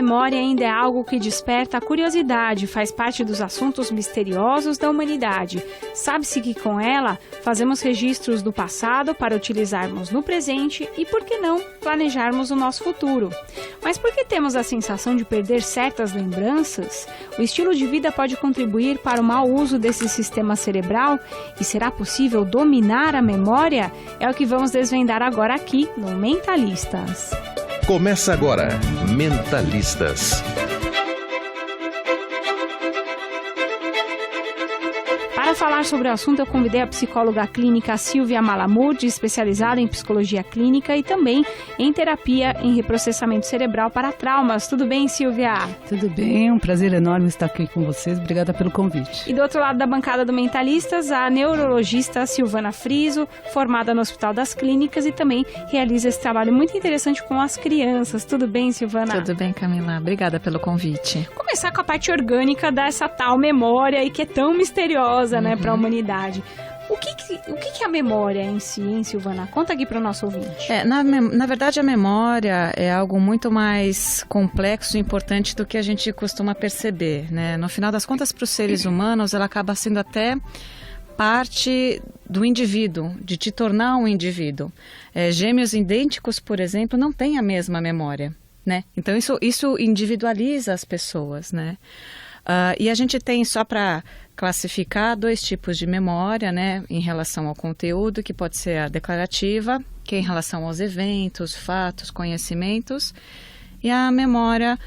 memória ainda é algo que desperta a curiosidade, faz parte dos assuntos misteriosos da humanidade. Sabe-se que com ela fazemos registros do passado para utilizarmos no presente e, por que não, planejarmos o nosso futuro. Mas por que temos a sensação de perder certas lembranças? O estilo de vida pode contribuir para o mau uso desse sistema cerebral? E será possível dominar a memória? É o que vamos desvendar agora aqui no Mentalistas. Começa agora, Mentalistas. Para falar sobre o assunto, eu convidei a psicóloga clínica Silvia Malamud, especializada em psicologia clínica e também em terapia em reprocessamento cerebral para traumas. Tudo bem, Silvia? Tudo bem, um prazer enorme estar aqui com vocês. Obrigada pelo convite. E do outro lado da bancada do Mentalistas, a neurologista Silvana Friso, formada no Hospital das Clínicas e também realiza esse trabalho muito interessante com as crianças. Tudo bem, Silvana? Tudo bem, Camila. Obrigada pelo convite. Começar com a parte orgânica dessa tal memória e que é tão misteriosa, né, para a humanidade. O que é a memória em si, hein, Silvana? Conta aqui para o nosso ouvinte. Na verdade, a memória é algo muito mais complexo e importante do que a gente costuma perceber, né? No final das contas, para os seres humanos, ela acaba sendo até parte do indivíduo, de te tornar um indivíduo. Gêmeos idênticos, por exemplo, não têm a mesma memória, né? Então, isso individualiza as pessoas, né? E a gente tem, só para classificar, 2 tipos de memória, né, em relação ao conteúdo, que pode ser a declarativa, que é em relação aos eventos, fatos, conhecimentos, e a memória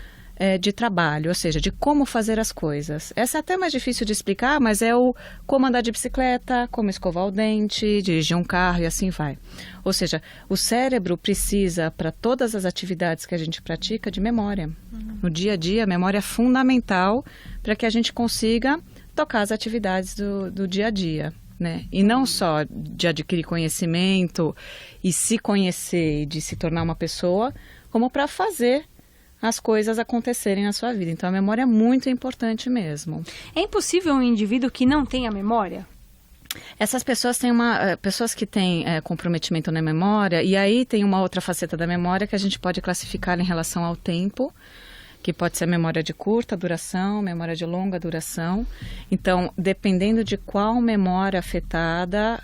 de trabalho, ou seja, de como fazer as coisas. Essa é até mais difícil de explicar, mas é o como andar de bicicleta, como escovar o dente, dirigir um carro e assim vai. Ou seja, o cérebro precisa, para todas as atividades que a gente pratica, de memória. No dia a dia, a memória é fundamental para que a gente consiga tocar as atividades do dia a dia, né? E não só de adquirir conhecimento e se conhecer e de se tornar uma pessoa, como para fazer as coisas acontecerem na sua vida. Então, a memória é muito importante mesmo. É impossível um indivíduo que não tenha memória? Essas pessoas têm pessoas que têm comprometimento na memória, e aí tem uma outra faceta da memória que a gente pode classificar em relação ao tempo, que pode ser memória de curta duração, memória de longa duração. Então, dependendo de qual memória afetada,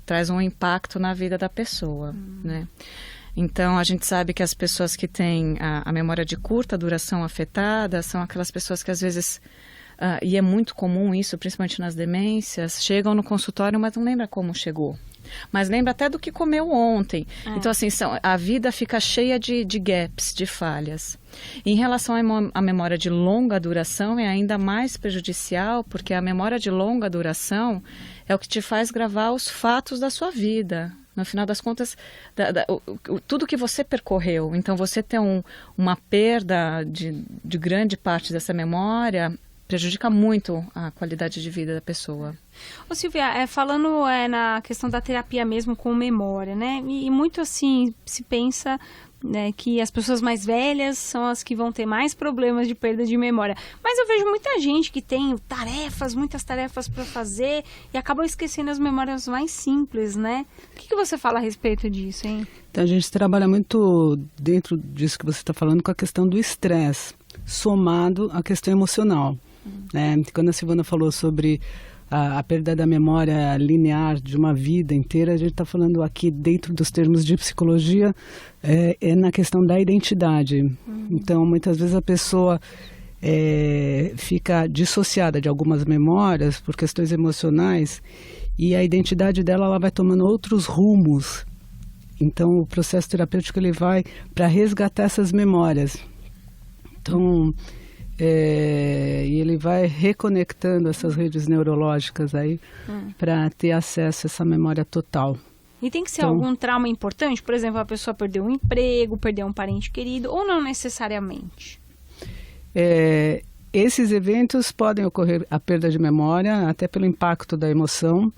traz um impacto na vida da pessoa, né? Então, a gente sabe que as pessoas que têm a memória de curta duração afetada são aquelas pessoas que às vezes, e é muito comum isso, principalmente nas demências, chegam no consultório, mas não lembra como chegou. Mas lembra até do que comeu ontem. Então, assim, a vida fica cheia de gaps, de falhas. Em relação à memória de longa duração, é ainda mais prejudicial, porque a memória de longa duração é o que te faz gravar os fatos da sua vida. No final das contas, tudo que você percorreu. Então, você ter uma perda de grande parte dessa memória prejudica muito a qualidade de vida da pessoa. Ô Silvia, falando na questão da terapia mesmo com memória, né? E muito assim se pensa, né, que as pessoas mais velhas são as que vão ter mais problemas de perda de memória. Mas eu vejo muita gente que tem muitas tarefas para fazer e acabam esquecendo as memórias mais simples, né? O que você fala a respeito disso, hein? Então, a gente trabalha muito dentro disso que você está falando com a questão do estresse, somado à questão emocional. Né? Quando a Silvana falou sobre a perda da memória linear de uma vida inteira, a gente está falando aqui dentro dos termos de psicologia, na questão da identidade. Então, muitas vezes a pessoa fica dissociada de algumas memórias por questões emocionais e a identidade dela ela vai tomando outros rumos. Então, o processo terapêutico ele vai para resgatar essas memórias. Então, e ele vai reconectando essas redes neurológicas aí para ter acesso a essa memória total. E tem que ser algum trauma importante? Por exemplo, a pessoa perdeu um emprego, perdeu um parente querido, ou não necessariamente? Esses eventos podem ocorrer a perda de memória, até pelo impacto da emoção,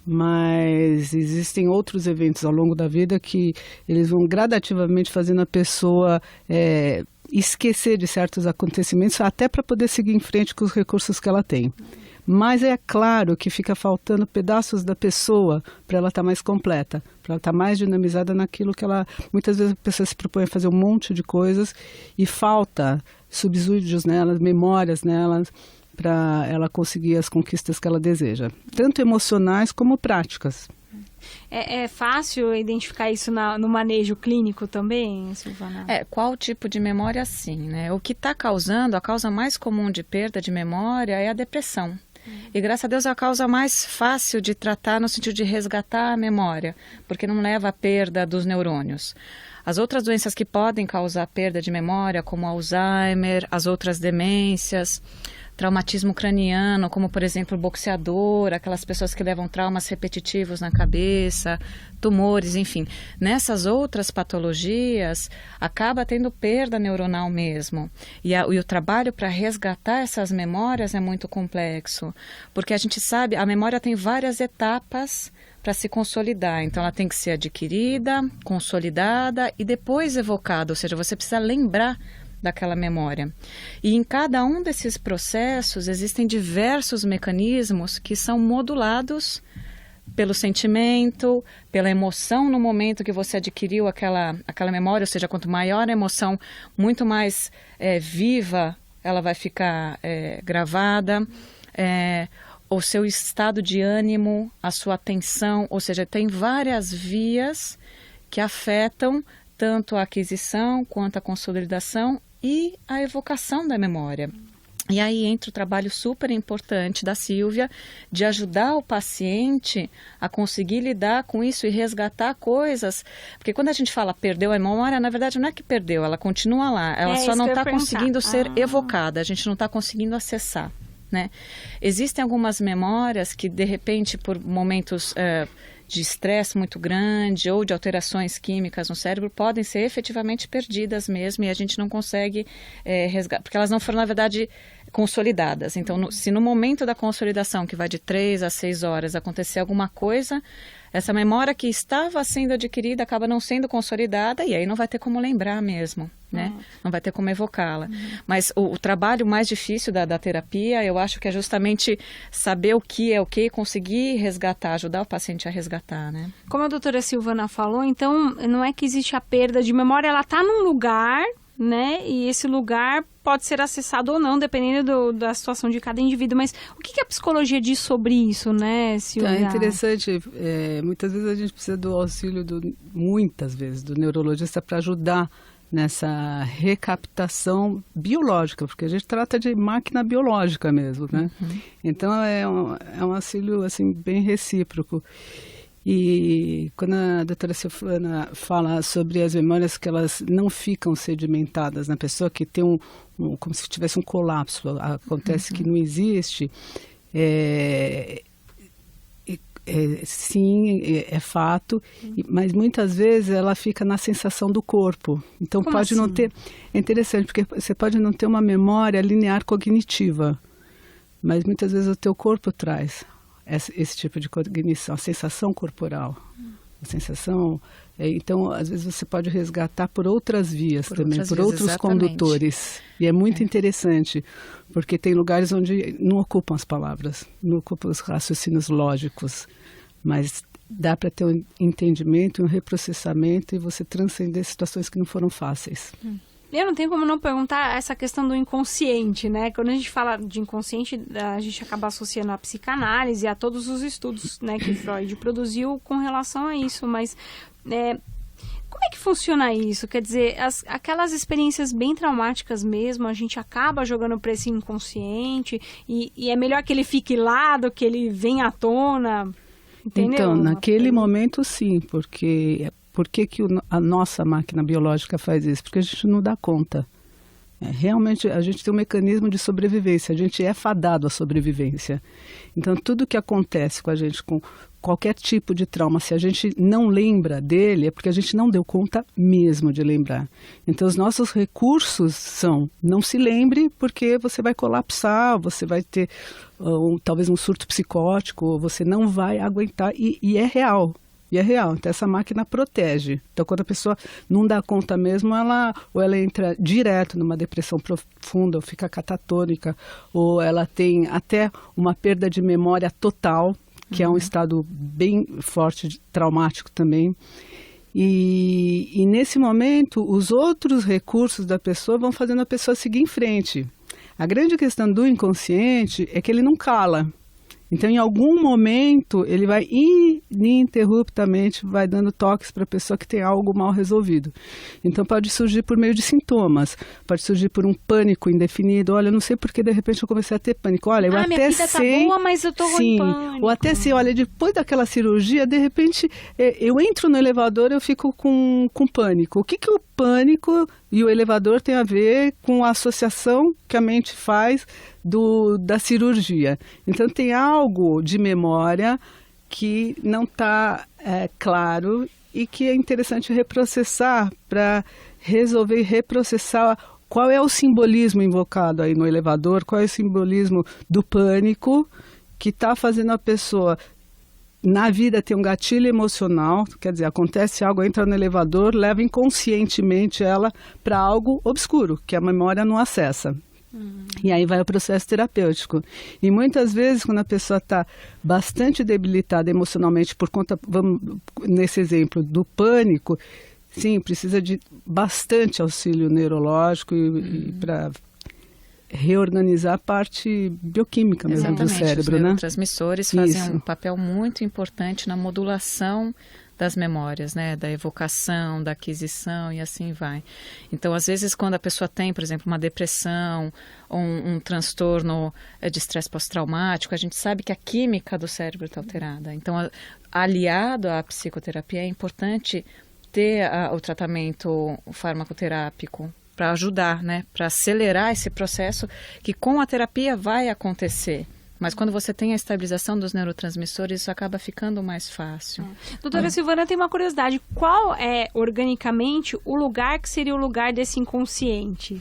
mas existem outros eventos ao longo da vida que eles vão gradativamente fazendo a pessoa esquecer de certos acontecimentos, até para poder seguir em frente com os recursos que ela tem. mas é claro que fica faltando pedaços da pessoa para ela estar mais completa, para ela estar mais dinamizada naquilo que ela... Muitas vezes a pessoa se propõe a fazer um monte de coisas e falta subsídios nelas, memórias nelas, para ela conseguir as conquistas que ela deseja, tanto emocionais como práticas. É fácil identificar isso no manejo clínico também, Silvana? Qual tipo de memória, sim, né? O que está causando, a causa mais comum de perda de memória é a depressão. E graças a Deus é a causa mais fácil de tratar no sentido de resgatar a memória, porque não leva à perda dos neurônios. As outras doenças que podem causar perda de memória, como Alzheimer, as outras demências, traumatismo craniano, como por exemplo boxeador, aquelas pessoas que levam traumas repetitivos na cabeça, tumores, enfim. Nessas outras patologias, acaba tendo perda neuronal mesmo. E o trabalho para resgatar essas memórias é muito complexo, porque a gente sabe, a memória tem várias etapas para se consolidar. Então, ela tem que ser adquirida, consolidada e depois evocada, ou seja, você precisa lembrar daquela memória. E em cada um desses processos existem diversos mecanismos que são modulados pelo sentimento, pela emoção no momento que você adquiriu aquela memória, ou seja, quanto maior a emoção, muito mais viva ela vai ficar gravada, o seu estado de ânimo, a sua atenção, ou seja, tem várias vias que afetam tanto a aquisição quanto a consolidação e a evocação da memória. E aí entra o trabalho super importante da Sílvia de ajudar o paciente a conseguir lidar com isso e resgatar coisas. Porque quando a gente fala perdeu a memória, na verdade não é que perdeu, ela continua lá. Ela só não está conseguindo ser evocada, a gente não está conseguindo acessar, né? Existem algumas memórias que de repente por momentos de estresse muito grande ou de alterações químicas no cérebro podem ser efetivamente perdidas mesmo e a gente não consegue resgatar, porque elas não foram, na verdade, consolidadas. Então, se no momento da consolidação, que vai de 3 a 6 horas, acontecer alguma coisa, essa memória que estava sendo adquirida acaba não sendo consolidada e aí não vai ter como lembrar mesmo, né? Não vai ter como evocá-la. Mas o trabalho mais difícil da terapia, eu acho que é justamente saber o que é o que e conseguir resgatar, ajudar o paciente a resgatar, né? Como a doutora Silvana falou, então não é que existe a perda de memória, ela está num lugar, né? E esse lugar pode ser acessado ou não, dependendo da situação de cada indivíduo. Mas o que a psicologia diz sobre isso, né, Silvia? É interessante. Muitas vezes a gente precisa do auxílio, muitas vezes, do neurologista para ajudar nessa recaptação biológica, porque a gente trata de máquina biológica mesmo, né? Então é um auxílio assim, bem recíproco. E quando a doutora Silvana fala sobre as memórias que elas não ficam sedimentadas na pessoa, que tem como se tivesse um colapso, acontece que não existe, sim, é fato, mas muitas vezes ela fica na sensação do corpo. Então Como pode assim? não ter, é interessante, porque você pode não ter uma memória linear cognitiva, mas muitas vezes o teu corpo traz esse tipo de cognição, a sensação corporal, a sensação. Então, às vezes você pode resgatar por outras vias também, por outros exatamente. Condutores. E é muito interessante, porque tem lugares onde não ocupam as palavras, não ocupam os raciocínios lógicos, mas dá para ter um entendimento, um reprocessamento e você transcender situações que não foram fáceis. Eu não tenho como não perguntar essa questão do inconsciente, né? Quando a gente fala de inconsciente, a gente acaba associando a psicanálise a todos os estudos, né, que Freud produziu com relação a isso. Mas como é que funciona isso? Quer dizer, aquelas experiências bem traumáticas mesmo, a gente acaba jogando para esse inconsciente e é melhor que ele fique lá do que ele venha à tona, entendeu? Então, naquele momento sim, porque... Por que a nossa máquina biológica faz isso? Porque a gente não dá conta. Realmente, a gente tem um mecanismo de sobrevivência. A gente é fadado à sobrevivência. Então, tudo que acontece com a gente, com qualquer tipo de trauma, se a gente não lembra dele, é porque a gente não deu conta mesmo de lembrar. Então, os nossos recursos são, não se lembre porque você vai colapsar, você vai ter talvez um surto psicótico, você não vai aguentar. E é real. E é real, então essa máquina protege. Então quando a pessoa não dá conta mesmo, ou ela entra direto numa depressão profunda, ou fica catatônica, ou ela tem até uma perda de memória total, que é um estado bem forte, traumático também. E nesse momento, os outros recursos da pessoa vão fazendo a pessoa seguir em frente. A grande questão do inconsciente é que ele não cala. Então, em algum momento, ele vai ininterruptamente vai dando toques para a pessoa que tem algo mal resolvido. Então, pode surgir por meio de sintomas, pode surgir por um pânico indefinido. Olha, eu não sei porque de repente eu comecei a ter pânico. Olha, eu até minha vida sei... tá boa, mas eu tô com pânico. Ou até sei, olha, depois daquela cirurgia, de repente, eu entro no elevador e eu fico com pânico. O que o pânico e o elevador tem a ver com a associação que a mente faz da cirurgia? Então, tem algo de memória que não está claro e que é interessante reprocessar para resolver reprocessar qual é o simbolismo invocado aí no elevador, qual é o simbolismo do pânico que está fazendo a pessoa na vida ter um gatilho emocional, quer dizer, acontece algo, entra no elevador, leva inconscientemente ela para algo obscuro, que a memória não acessa. E aí vai o processo terapêutico. E muitas vezes, quando a pessoa está bastante debilitada emocionalmente por conta, vamos, nesse exemplo, do pânico, sim, precisa de bastante auxílio neurológico e para reorganizar a parte bioquímica mesmo do cérebro, os né? Os neurotransmissores fazem um papel muito importante na modulação das memórias, né? Da evocação, da aquisição e assim vai. Então, às vezes, quando a pessoa tem, por exemplo, uma depressão ou um transtorno de estresse pós-traumático, a gente sabe que a química do cérebro está alterada. Então, aliado à psicoterapia, é importante ter o tratamento farmacoterápico para ajudar, né? Para acelerar esse processo que com a terapia vai acontecer. Mas quando você tem a estabilização dos neurotransmissores, isso acaba ficando mais fácil. Doutora Silvana, tem uma curiosidade. Qual é, organicamente, o lugar que seria o lugar desse inconsciente?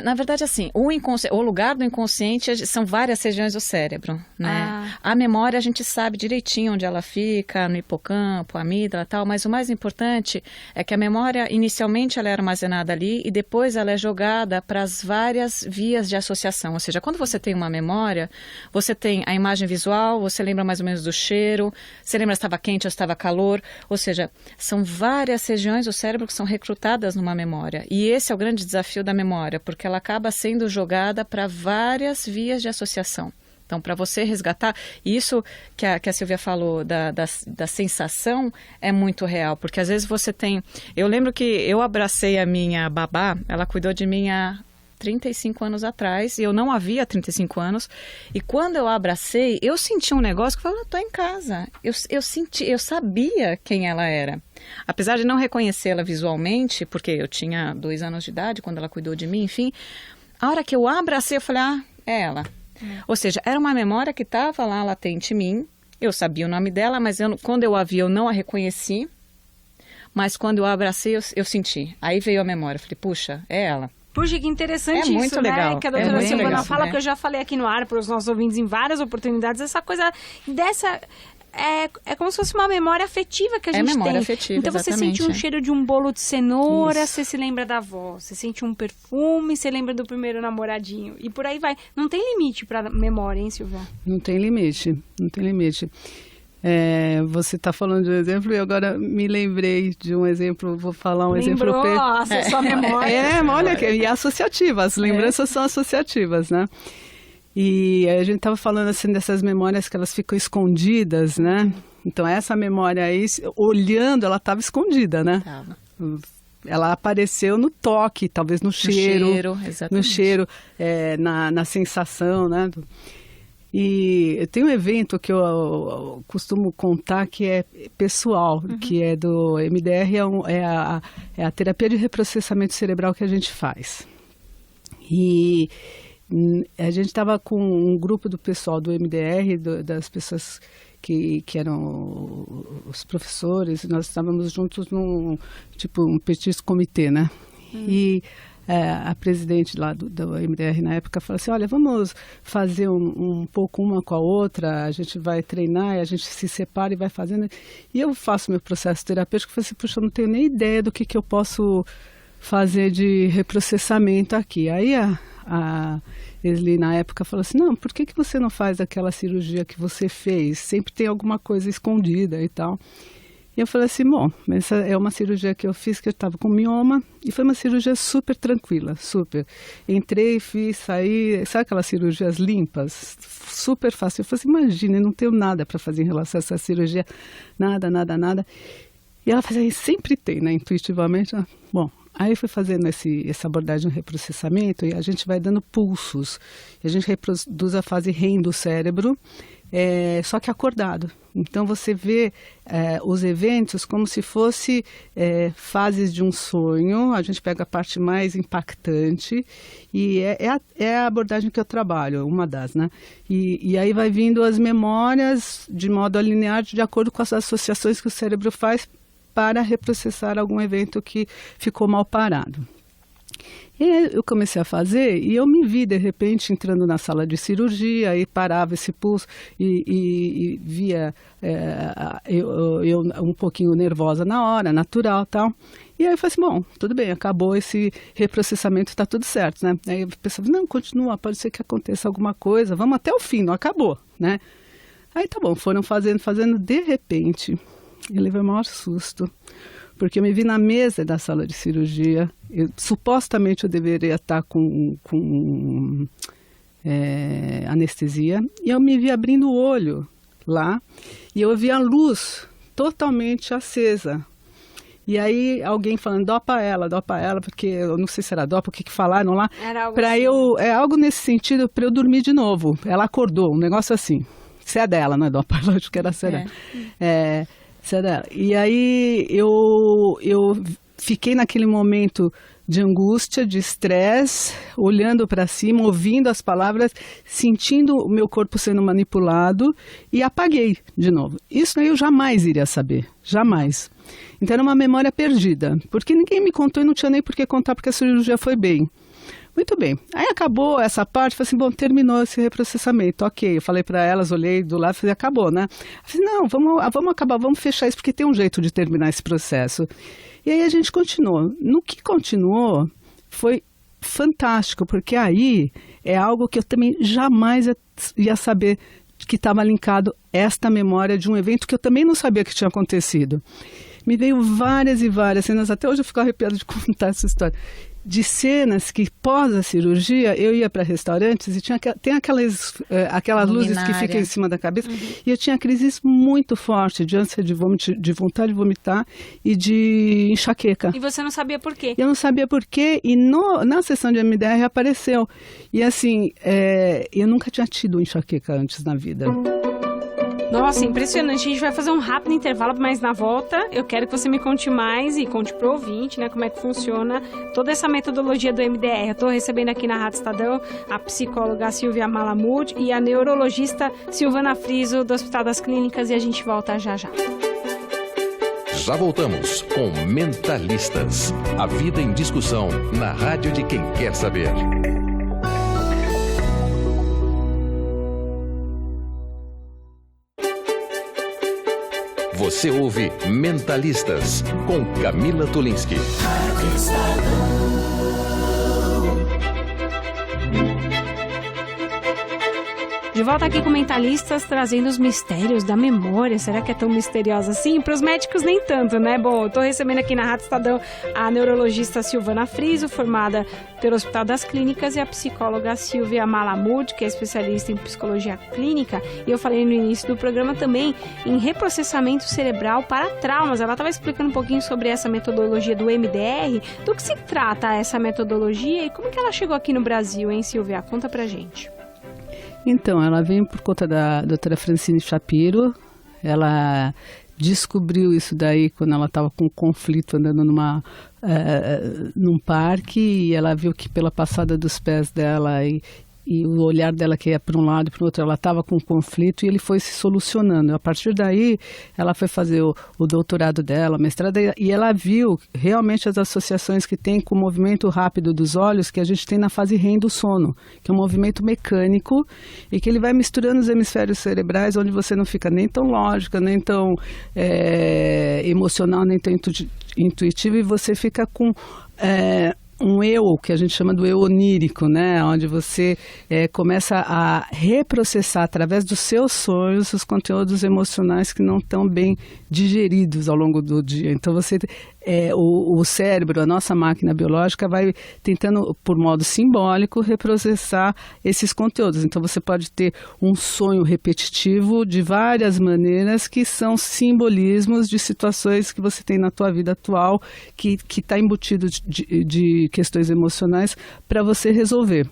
Na verdade, assim, o lugar do inconsciente são várias regiões do cérebro, né? A memória, a gente sabe direitinho onde ela fica, no hipocampo, amígdala e tal, mas o mais importante é que a memória, inicialmente, ela é armazenada ali e depois ela é jogada para as várias vias de associação. Ou seja, quando você tem uma memória, você tem a imagem visual, você lembra mais ou menos do cheiro, você lembra se estava quente ou se estava calor, ou seja, são várias regiões do cérebro que são recrutadas numa memória. E esse é o grande desafio da memória, porque ela acaba sendo jogada para várias vias de associação. Então, para você resgatar, isso que a Silvia falou da sensação é muito real, porque às vezes você tem... Eu lembro que eu abracei a minha babá, ela cuidou de mim há 35 anos atrás, e eu não havia 35 anos, e quando eu a abracei, eu senti um negócio que eu falei, estou em casa. Eu sabia quem ela era. Apesar de não reconhecê-la visualmente, porque eu tinha 2 anos de idade quando ela cuidou de mim, enfim, a hora que eu a abracei, eu falei, é ela. Ou seja, era uma memória que estava lá latente em mim, eu sabia o nome dela, mas quando eu a vi, eu não a reconheci, mas quando eu a abracei, eu senti. Aí veio a memória, eu falei, puxa, é ela. Puxa, que interessante muito isso, legal. né? Que a doutora Silvana legal, fala, né? que eu já falei aqui no ar para os nossos ouvintes em várias oportunidades, essa coisa dessa... É como se fosse uma memória afetiva que a gente tem. É memória afetiva, então você exatamente, sente um cheiro de um bolo de cenoura, Isso. você se lembra da avó. Você sente um perfume, você lembra do primeiro namoradinho. E por aí vai. Não tem limite para memória, hein, Silvia? Não tem limite, não tem limite. Você está falando de um exemplo e agora me lembrei de um exemplo, vou falar um exemplo... Nossa, sua memória. Olha, e associativa, as lembranças são associativas, né? E a gente estava falando assim dessas memórias que elas ficam escondidas, né? Então essa memória aí, olhando, ela estava escondida, né? Tava. Ela apareceu no toque, talvez no cheiro, exatamente. no cheiro, na sensação, né? E tem um evento que eu costumo contar que é pessoal, que é do MDR, é a terapia de reprocessamento cerebral que a gente faz. E a gente estava com um grupo do pessoal do MDR, das pessoas que eram os professores, nós estávamos juntos num, tipo, um petit comitê, né? E a presidente lá do MDR na época falou assim, olha, vamos fazer um pouco uma com a outra, a gente vai treinar, e a gente se separa e vai fazendo. E eu faço meu processo terapêutico, eu falei assim, puxa, eu não tenho nem ideia do que eu posso fazer de reprocessamento aqui. Aí a Esli, na época, falou assim, não, por que você não faz aquela cirurgia que você fez? Sempre tem alguma coisa escondida e tal. E eu falei assim, bom, essa é uma cirurgia que eu fiz, que eu estava com mioma, e foi uma cirurgia super tranquila, super. Entrei, fiz, saí, sabe aquelas cirurgias limpas? Super fácil. Eu falei assim, imagina, eu não tenho nada para fazer em relação a essa cirurgia, nada. E ela fazia, sempre tem, né, intuitivamente. Bom, aí fui fazendo essa abordagem de reprocessamento e a gente vai dando pulsos. E a gente reproduz a fase REM do cérebro, só que acordado. Então você vê os eventos como se fosse fases de um sonho. A gente pega a parte mais impactante e é a abordagem que eu trabalho, uma das, né? E aí vai vindo as memórias de modo linear, de acordo com as associações que o cérebro faz para reprocessar algum evento que ficou mal parado. E eu comecei a fazer e eu me vi, de repente, entrando na sala de cirurgia e parava esse pulso e via eu um pouquinho nervosa na hora, natural e tal. E aí eu falei assim, bom, tudo bem, acabou esse reprocessamento, está tudo certo, né? Aí eu pensava, não, continua, pode ser que aconteça alguma coisa, vamos até o fim, não acabou, né? Aí tá bom, foram fazendo, de repente, eu levei o maior susto. Porque eu me vi na mesa da sala de cirurgia, supostamente eu deveria estar com anestesia, e eu me vi abrindo o olho lá, e eu vi a luz totalmente acesa. E aí alguém falando, dopa ela, porque eu não sei se era dopa, o que falaram lá, para assim. Algo nesse sentido, para eu dormir de novo. Ela acordou, um negócio assim. Se é dela, não é dopa, acho que era será. E aí eu fiquei naquele momento de angústia, de estresse, olhando para cima, ouvindo as palavras, sentindo o meu corpo sendo manipulado e apaguei de novo. Isso aí eu jamais iria saber, jamais. Então era uma memória perdida, porque ninguém me contou e não tinha nem por que contar, porque a cirurgia foi bem. Muito bem. Aí acabou essa parte, falei assim, bom, terminou esse reprocessamento, ok. Eu falei para elas, olhei do lado, falei, acabou, né? Eu falei, não, vamos acabar, vamos fechar isso, porque tem um jeito de terminar esse processo. E aí a gente continuou. No que continuou, foi fantástico, porque aí é algo que eu também jamais ia saber que estava linkado esta memória de um evento que eu também não sabia que tinha acontecido. Me veio várias e várias cenas, até hoje eu fico arrepiada de contar essa história, de cenas que pós a cirurgia eu ia para restaurantes e tem aquelas luzes que ficam em cima da cabeça, e eu tinha crises muito fortes de ânsia de vômito, de vontade de vomitar e de enxaqueca. E você não sabia por quê? Eu não sabia por quê, e na sessão de MDR apareceu. E assim, eu nunca tinha tido enxaqueca antes na vida. Nossa, impressionante. A gente vai fazer um rápido intervalo, mas na volta eu quero que você me conte mais e conte pro ouvinte, né, como é que funciona toda essa metodologia do MDR. Eu tô recebendo aqui na Rádio Estadão a psicóloga Silvia Malamud e a neurologista Silvana Friso, do Hospital das Clínicas, e a gente volta já já. Já voltamos com Mentalistas. A vida em discussão na rádio de quem quer saber. Você ouve Mentalistas com Camila Tulinski. De volta aqui com Mentalistas, trazendo os mistérios da memória. Será que é tão misteriosa assim? Para os médicos nem tanto, né? Bom, eu tô recebendo aqui na Rádio Estadão a neurologista Silvana Friso, formada pelo Hospital das Clínicas, e a psicóloga Silvia Malamud, que é especialista em psicologia clínica. E eu falei no início do programa também em reprocessamento cerebral para traumas. Ela estava explicando um pouquinho sobre essa metodologia do MDR. Do que se trata essa metodologia e como que ela chegou aqui no Brasil, hein, Silvia? Conta pra gente. Então, ela veio por conta da doutora Francine Shapiro. Ela descobriu isso daí quando ela estava com um conflito andando num parque, e ela viu que pela passada dos pés dela e o olhar dela que ia para um lado e para o outro, ela estava com um conflito e ele foi se solucionando. A partir daí, ela foi fazer o doutorado dela, mestrado, e ela viu realmente as associações que tem com o movimento rápido dos olhos que a gente tem na fase REM do sono, que é um movimento mecânico e que ele vai misturando os hemisférios cerebrais, onde você não fica nem tão lógica, nem tão emocional, nem tão intuitivo, e você fica com um eu, que a gente chama do eu onírico, né? Onde você começa a reprocessar através dos seus sonhos os conteúdos emocionais que não estão bem digeridos ao longo do dia. Então o cérebro, a nossa máquina biológica, vai tentando, por modo simbólico, reprocessar esses conteúdos. Então você pode ter um sonho repetitivo de várias maneiras que são simbolismos de situações que você tem na tua vida atual que está embutido de questões emocionais para você resolver.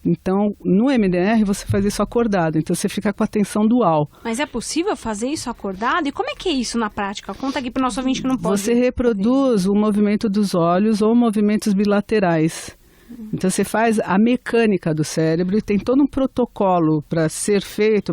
Então, no MDR, você faz isso acordado. Então, você fica com a atenção dual. Mas é possível fazer isso acordado? E como é que é isso na prática? Conta aqui para o nosso ouvinte que não pode. Você reproduz o movimento dos olhos ou movimentos bilaterais. Então, você faz a mecânica do cérebro e tem todo um protocolo para ser feito,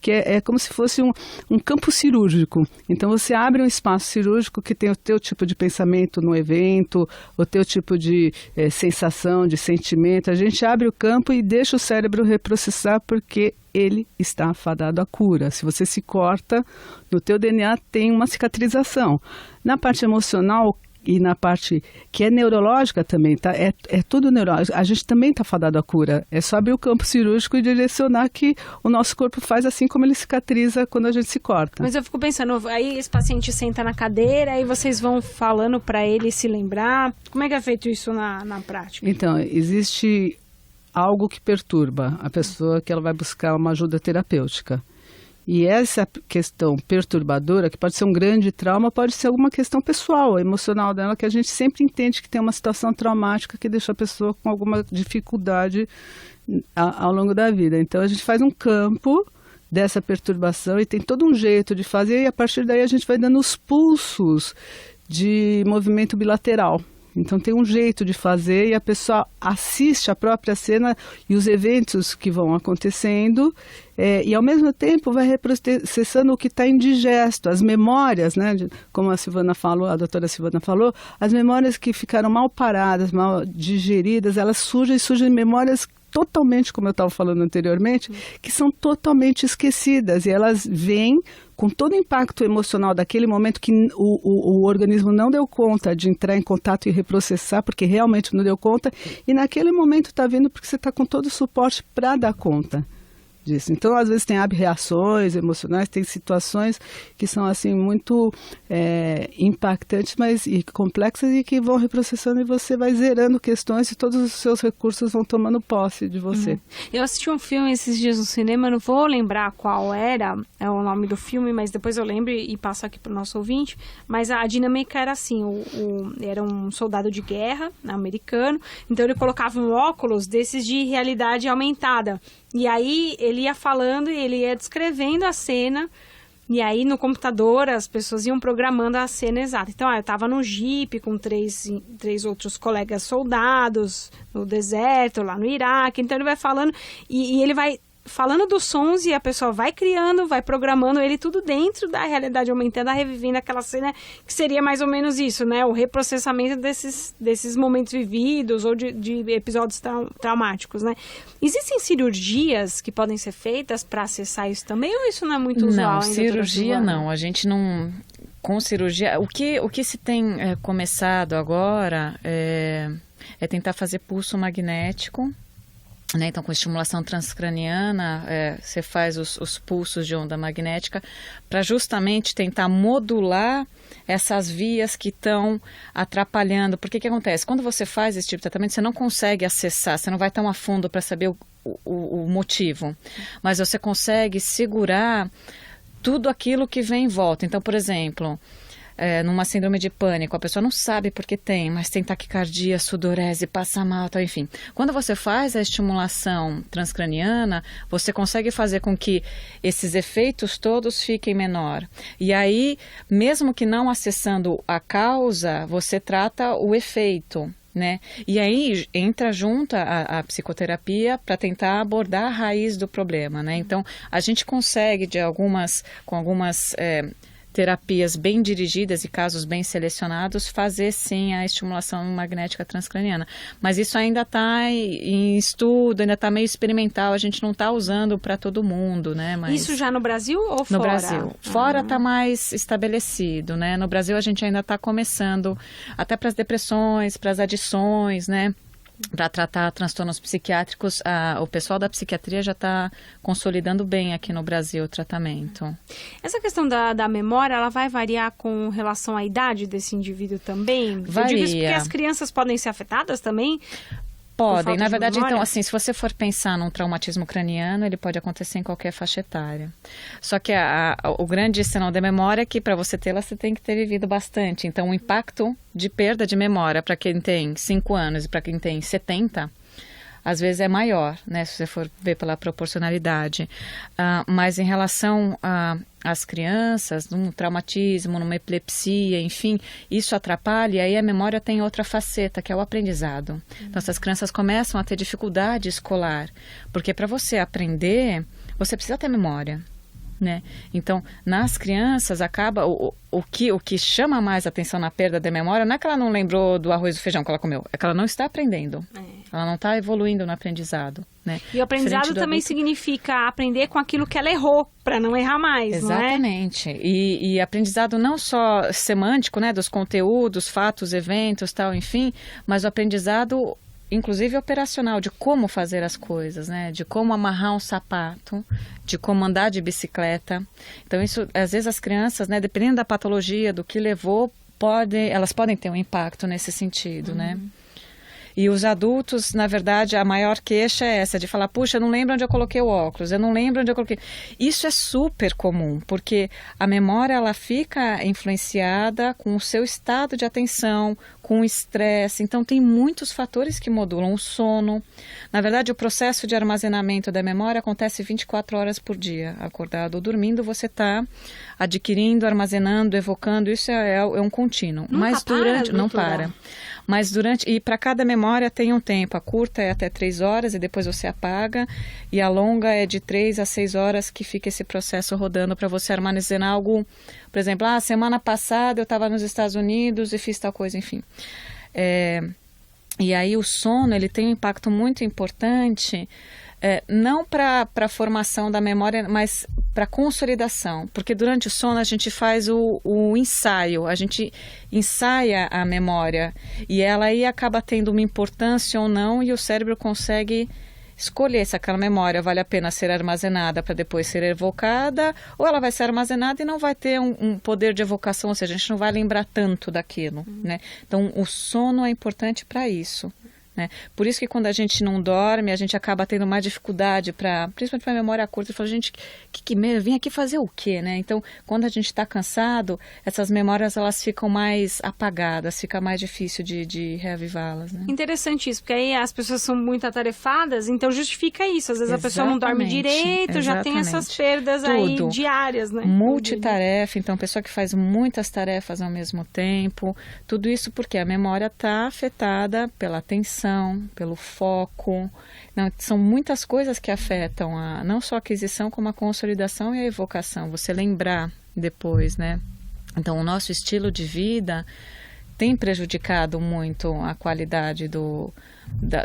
que é como se fosse um campo cirúrgico. Então, você abre um espaço cirúrgico que tem o teu tipo de pensamento no evento, o teu tipo de sensação, de sentimento. A gente abre o campo e deixa o cérebro reprocessar porque ele está fadado à cura. Se você se corta, no teu DNA tem uma cicatrização. Na parte emocional, e na parte que é neurológica também, tá? É tudo neurológico. A gente também está fadado à cura. É só abrir o campo cirúrgico e direcionar que o nosso corpo faz assim como ele cicatriza quando a gente se corta. Mas eu fico pensando, aí esse paciente senta na cadeira, aí vocês vão falando para ele se lembrar. Como é que é feito isso na prática? Então, existe algo que perturba a pessoa que ela vai buscar uma ajuda terapêutica. E essa questão perturbadora, que pode ser um grande trauma, pode ser alguma questão pessoal, emocional dela, que a gente sempre entende que tem uma situação traumática que deixa a pessoa com alguma dificuldade ao longo da vida. Então, a gente faz um campo dessa perturbação e tem todo um jeito de fazer, e a partir daí a gente vai dando os pulsos de movimento bilateral. Então tem um jeito de fazer e a pessoa assiste a própria cena e os eventos que vão acontecendo e ao mesmo tempo vai reprocessando o que está indigesto, as memórias, né? Como a doutora Silvana falou, as memórias que ficaram mal paradas, mal digeridas, elas surgem memórias totalmente, como eu estava falando anteriormente, que são totalmente esquecidas e elas vêm com todo o impacto emocional daquele momento que o organismo não deu conta de entrar em contato e reprocessar, porque realmente não deu conta, e naquele momento está vindo porque você está com todo o suporte para dar conta disso. Então, às vezes tem reações emocionais, tem situações que são assim muito impactantes, e complexas e que vão reprocessando e você vai zerando questões e todos os seus recursos vão tomando posse de você. Eu assisti um filme esses dias no cinema, não vou lembrar qual era o nome do filme, mas depois eu lembro e passo aqui para o nosso ouvinte, mas a dinâmica era assim, era um soldado de guerra americano, então ele colocava um óculos desses de realidade aumentada. E aí ele ia falando e ele ia descrevendo a cena. E aí no computador as pessoas iam programando a cena exata. Então eu estava no Jeep com três outros colegas soldados no deserto, lá no Iraque. Então ele vai falando e ele vai falando dos sons e a pessoa vai criando, vai programando ele tudo dentro da realidade aumentada, revivendo aquela cena que seria mais ou menos isso, né? O reprocessamento desses momentos vividos ou de episódios traumáticos, né? Existem cirurgias que podem ser feitas para acessar isso também ou isso não é muito usual? Não, cirurgia não. A gente não... Com cirurgia... O que se tem começado agora é tentar fazer pulso magnético, né? Então, com estimulação transcraniana, você faz os pulsos de onda magnética para justamente tentar modular essas vias que estão atrapalhando. Porque o que acontece? Quando você faz esse tipo de tratamento, você não consegue acessar, você não vai tão a fundo para saber o motivo, mas você consegue segurar tudo aquilo que vem em volta. Então, por exemplo... numa síndrome de pânico, a pessoa não sabe por que tem, mas tem taquicardia, sudorese, passa mal, tal, enfim. Quando você faz a estimulação transcraniana, você consegue fazer com que esses efeitos todos fiquem menor. E aí, mesmo que não acessando a causa, você trata o efeito. né? E aí entra junto a psicoterapia para tentar abordar a raiz do problema, né? Então, a gente consegue, com algumas terapias bem dirigidas e casos bem selecionados, fazer sim a estimulação magnética transcraniana. Mas isso ainda está em estudo, ainda está meio experimental, a gente não está usando para todo mundo, né? Mas isso já no Brasil ou fora? No Brasil. Fora está mais estabelecido, né? No Brasil a gente ainda está começando, até para as depressões, para as adições, né? Para tratar transtornos psiquiátricos, o pessoal da psiquiatria já está consolidando bem aqui no Brasil o tratamento. Essa questão da memória, ela vai variar com relação à idade desse indivíduo também? Varia. Eu digo isso porque as crianças podem ser afetadas também? Podem, na verdade, então, assim, se você for pensar num traumatismo craniano, ele pode acontecer em qualquer faixa etária. Só que o grande sinal da memória é que para você tê-la, você tem que ter vivido bastante. Então, o impacto de perda de memória para quem tem 5 anos e para quem tem 70, às vezes é maior, né, se você for ver pela proporcionalidade. Mas em relação às crianças, num traumatismo, numa epilepsia, enfim, isso atrapalha e aí a memória tem outra faceta, que é o aprendizado. Então, essas crianças começam a ter dificuldade escolar, porque para você aprender, você precisa ter memória. Né? Então, nas crianças acaba o que chama mais atenção na perda da memória não é que ela não lembrou do arroz e do feijão que ela comeu, é que ela não está aprendendo, ela não está evoluindo no aprendizado, né? E o aprendizado também significa aprender com aquilo que ela errou, para não errar mais. Exatamente. Não é? E aprendizado não só semântico, né, dos conteúdos, fatos, eventos, tal, enfim, mas o aprendizado inclusive operacional, de como fazer as coisas, né? De como amarrar um sapato, de como andar de bicicleta. Então, isso, às vezes as crianças, né, dependendo da patologia, do que levou, elas podem ter um impacto nesse sentido, né? E os adultos, na verdade, a maior queixa é essa, de falar, puxa, eu não lembro onde eu coloquei o óculos, eu não lembro onde eu coloquei... Isso é super comum, porque a memória, ela fica influenciada com o seu estado de atenção, com o estresse. Então, tem muitos fatores que modulam o sono. Na verdade, o processo de armazenamento da memória acontece 24 horas por dia. Acordado ou dormindo, você está adquirindo, armazenando, evocando. Isso é um contínuo. Mas durante... Não para. Mas durante... E para cada memória tem um tempo. A curta é até 3 horas e depois você apaga. E a longa é de 3 a 6 horas que fica esse processo rodando para você armazenar algo... Por exemplo, semana passada eu estava nos Estados Unidos e fiz tal coisa, enfim. E aí o sono, ele tem um impacto muito importante, não para a formação da memória, mas para a consolidação. Porque durante o sono a gente faz o ensaio, a gente ensaia a memória. E ela aí acaba tendo uma importância ou não e o cérebro consegue... escolher se aquela memória vale a pena ser armazenada para depois ser evocada, ou ela vai ser armazenada e não vai ter um poder de evocação, ou seja, a gente não vai lembrar tanto daquilo, né? Então, o sono é importante para isso, né? Por isso que quando a gente não dorme, a gente acaba tendo mais dificuldade principalmente para a memória curta. Eu falo, gente, que medo, vim aqui fazer o quê, né? Então, quando a gente está cansado, essas memórias elas ficam mais apagadas, fica mais difícil de reavivá-las, né? Interessante isso, porque aí as pessoas são muito atarefadas, então justifica isso. Às vezes a pessoa não dorme direito, já tem essas perdas aí diárias, né? Multitarefa, então pessoa que faz muitas tarefas ao mesmo tempo, tudo isso porque a memória está afetada pela atenção, pelo foco. Não, são muitas coisas que afetam não só a aquisição, como a consolidação e a evocação. Você lembrar depois, né? Então, o nosso estilo de vida tem prejudicado muito a qualidade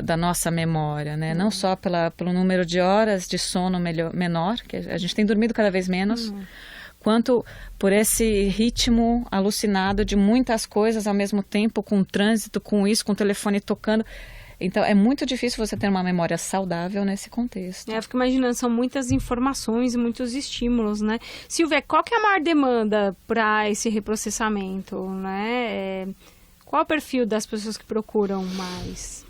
da nossa memória, né? Não só pelo número de horas de sono menor, que a gente tem dormido cada vez menos, quanto por esse ritmo alucinado de muitas coisas ao mesmo tempo, com o trânsito, com isso, com o telefone tocando. Então, é muito difícil você ter uma memória saudável nesse contexto. Eu fico imaginando, são muitas informações e muitos estímulos, né? Silvia, qual que é a maior demanda para esse reprocessamento, né? Qual é o perfil das pessoas que procuram mais?